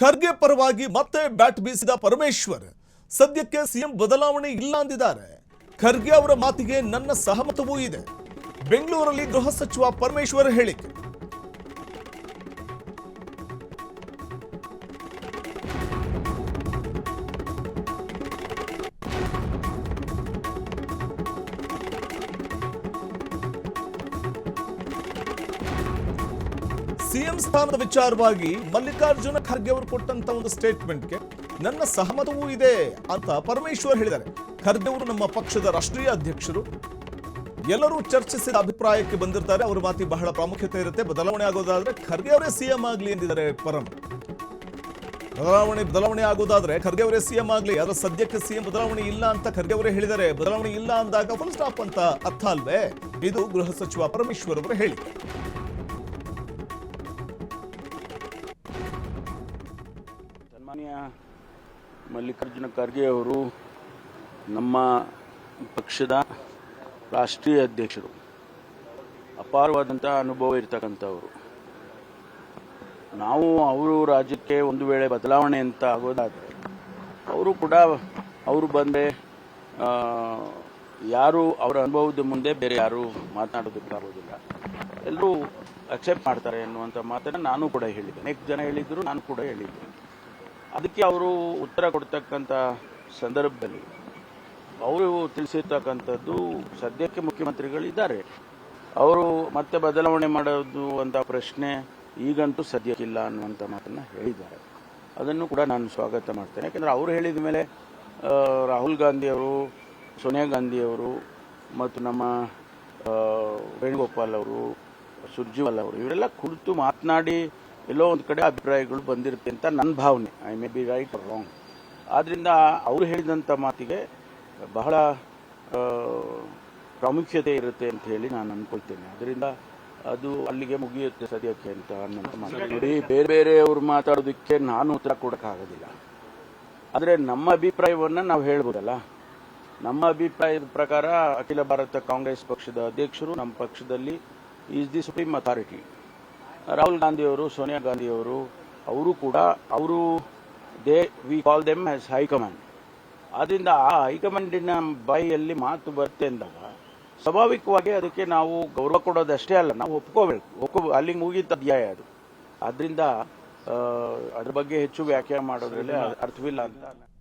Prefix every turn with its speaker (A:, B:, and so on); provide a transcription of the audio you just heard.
A: ಖರ್ಗೆ ಪರವಾಗಿ ಮತ್ತೆ ಬ್ಯಾಟ್ ಬೀಸಿದ ಪರಮೇಶ್ವರ್ ಸದ್ಯಕ್ಕೆ ಸಿಎಂ ಬದಲಾವಣೆ ಇಲ್ಲ ಅಂದಿದ್ದಾರೆ. ಖರ್ಗೆ ಅವರ ಮಾತಿಗೆ ನನ್ನ ಸಹಮತವೂ ಇದೆ. ಬೆಂಗಳೂರಲ್ಲಿ ಗೃಹ ಸಚಿವ ಪರಮೇಶ್ವರ್ ಹೇಳಿಕೆ. ಸಿಎಂ ಸ್ಥಾನದ ವಿಚಾರವಾಗಿ ಮಲ್ಲಿಕಾರ್ಜುನ ಖರ್ಗೆ ಅವರು ಕೊಟ್ಟಂತ ಒಂದು ಸ್ಟೇಟ್ಮೆಂಟ್ಗೆ ನನ್ನ ಸಹಮತವೂ ಇದೆ ಅಂತ ಪರಮೇಶ್ವರ್ ಹೇಳಿದ್ದಾರೆ. ಖರ್ಗೆ ಅವರು ನಮ್ಮ ಪಕ್ಷದ ರಾಷ್ಟ್ರೀಯ ಅಧ್ಯಕ್ಷರು, ಎಲ್ಲರೂ ಚರ್ಚಿಸಿದ ಅಭಿಪ್ರಾಯಕ್ಕೆ ಬಂದಿರ್ತಾರೆ. ಅವರ ಮಾತಿಗೆ ಬಹಳ ಪ್ರಾಮುಖ್ಯತೆ ಇರುತ್ತೆ. ಬದಲಾವಣೆ ಆಗೋದಾದ್ರೆ ಖರ್ಗೆ ಅವರೇ ಸಿಎಂ ಆಗಲಿ ಎಂದಿದ್ದಾರೆ ಪರಂ. ಬದಲಾವಣೆ ಆಗೋದಾದ್ರೆ ಖರ್ಗೆ ಅವರೇ ಸಿಎಂ ಆಗಲಿ, ಅದರ ಸದ್ಯಕ್ಕೆ ಸಿಎಂ ಬದಲಾವಣೆ ಇಲ್ಲ ಅಂತ ಖರ್ಗೆ ಅವರೇ ಹೇಳಿದ್ದಾರೆ. ಬದಲಾವಣೆ ಇಲ್ಲ ಅಂದಾಗ ಫುಲ್ ಸ್ಟಾಪ್ ಅಂತ ಅರ್ಥ ಅಲ್ವೇ? ಇದು ಗೃಹ ಸಚಿವ ಪರಮೇಶ್ವರ್ ಅವರ ಹೇಳಿಕೆ.
B: ಸನ್ಮಾನ್ಯ ಮಲ್ಲಿಕಾರ್ಜುನ ಖರ್ಗೆ ಅವರು ನಮ್ಮ ಪಕ್ಷದ ರಾಷ್ಟ್ರೀಯ ಅಧ್ಯಕ್ಷರು, ಅಪಾರವಾದಂಥ ಅನುಭವ ಇರ್ತಕ್ಕಂಥವರು. ನಾವು ಅವರು ರಾಜ್ಯಕ್ಕೆ ಒಂದು ವೇಳೆ ಬದಲಾವಣೆ ಅಂತ ಆಗೋದಾದರೆ ಅವರು ಬಂದರೆ ಯಾರು ಅವರ ಅನುಭವದ ಮುಂದೆ ಬೇರೆ ಯಾರು ಮಾತನಾಡೋದಕ್ಕಾಗೋದಿಲ್ಲ, ಎಲ್ಲರೂ ಅಕ್ಸೆಪ್ಟ್ ಮಾಡ್ತಾರೆ ಅನ್ನುವಂಥ ಮಾತನ್ನು ನಾನು ಕೂಡ ಹೇಳಿದ್ದೆ. ಅನೇಕ ಜನ ಹೇಳಿದ್ರು, ನಾನು ಕೂಡ ಹೇಳಿದ್ದೆ. ಅದಕ್ಕೆ ಅವರು ಉತ್ತರ ಕೊಡ್ತಕ್ಕಂಥ ಸಂದರ್ಭದಲ್ಲಿ ಅವರು ತಿಳಿಸಿರ್ತಕ್ಕಂಥದ್ದು, ಸದ್ಯಕ್ಕೆ ಮುಖ್ಯಮಂತ್ರಿಗಳಿದ್ದಾರೆ, ಅವರು ಮತ್ತೆ ಬದಲಾವಣೆ ಮಾಡೋದು ಅಂತ ಪ್ರಶ್ನೆ ಈಗಂತೂ ಸದ್ಯಕ್ಕಿಲ್ಲ ಅನ್ನುವಂಥ ಮಾತನ್ನು ಹೇಳಿದ್ದಾರೆ. ಅದನ್ನು ಕೂಡ ನಾನು ಸ್ವಾಗತ ಮಾಡ್ತೇನೆ. ಯಾಕೆಂದರೆ ಅವರು ಹೇಳಿದ ಮೇಲೆ ರಾಹುಲ್ ಗಾಂಧಿಯವರು, ಸೋನಿಯಾ ಗಾಂಧಿಯವರು ಮತ್ತು ನಮ್ಮ ವೇಣುಗೋಪಾಲ್ ಅವರು, ಸುರ್ಜೇವಾಲಾ ಅವರು ಇವರೆಲ್ಲ ಕುಳಿತು ಮಾತನಾಡಿ ಎಲ್ಲೋ ಒಂದು ಕಡೆ ಅಭಿಪ್ರಾಯಗಳು ಬಂದಿರುತ್ತೆ ಅಂತ ನನ್ನ ಭಾವನೆ. I may be right or wrong. ಆದ್ದರಿಂದ ಅವರು ಹೇಳಿದಂಥ ಮಾತಿಗೆ ಬಹಳ ಪ್ರಾಮುಖ್ಯತೆ ಇರುತ್ತೆ ಅಂತ ಹೇಳಿ ನಾನು ಅಂದ್ಕೊಳ್ತೇನೆ. ಅದರಿಂದ ಅದು ಅಲ್ಲಿಗೆ ಮುಗಿಯುತ್ತೆ ಸದ್ಯಕ್ಕೆ ಅಂತ ಅನ್ನೋಂಥ ಮಾತು. ನೋಡಿ, ಬೇರೆ ಅವರು ಮಾತಾಡೋದಕ್ಕೆ ನಾನು ಉತ್ತರ ಕೊಡೋಕ್ಕಾಗೋದಿಲ್ಲ. ಆದರೆ ನಮ್ಮ ಅಭಿಪ್ರಾಯವನ್ನು ನಾವು ಹೇಳ್ಬೋದಲ್ಲ. ನಮ್ಮ ಅಭಿಪ್ರಾಯದ ಪ್ರಕಾರ ಅಖಿಲ ಭಾರತ ಕಾಂಗ್ರೆಸ್ ಪಕ್ಷದ ಅಧ್ಯಕ್ಷರು ನಮ್ಮ ಪಕ್ಷದಲ್ಲಿ is the supreme authority. Rahul ಗಾಂಧಿಯವರು, ಸೋನಿಯಾ ಗಾಂಧಿಯವರು, ಅವರು ಕೂಡ we call them as high command. ಆದ್ದರಿಂದ ಆ ಹೈಕಮಾಂಡಿನ ಬಾಯಿಯಲ್ಲಿ ಮಾತು ಬರುತ್ತೆ ಅಂದಾಗ ಸ್ವಾಭಾವಿಕವಾಗಿ ಅದಕ್ಕೆ ನಾವು ಗೌರವ ಕೊಡೋದಷ್ಟೇ ಅಲ್ಲ, ನಾವು ಒಪ್ಕೋಬೇಕು. ಅಲ್ಲಿಗೆ ಮುಗಿದ ಅಧ್ಯಾಯ ಅದು. ಆದ್ದರಿಂದ ಅದ್ರ ಬಗ್ಗೆ ಹೆಚ್ಚು ವ್ಯಾಖ್ಯಾನ ಮಾಡೋದ್ರಲ್ಲಿ ಅರ್ಥವಿಲ್ಲ ಅಂತ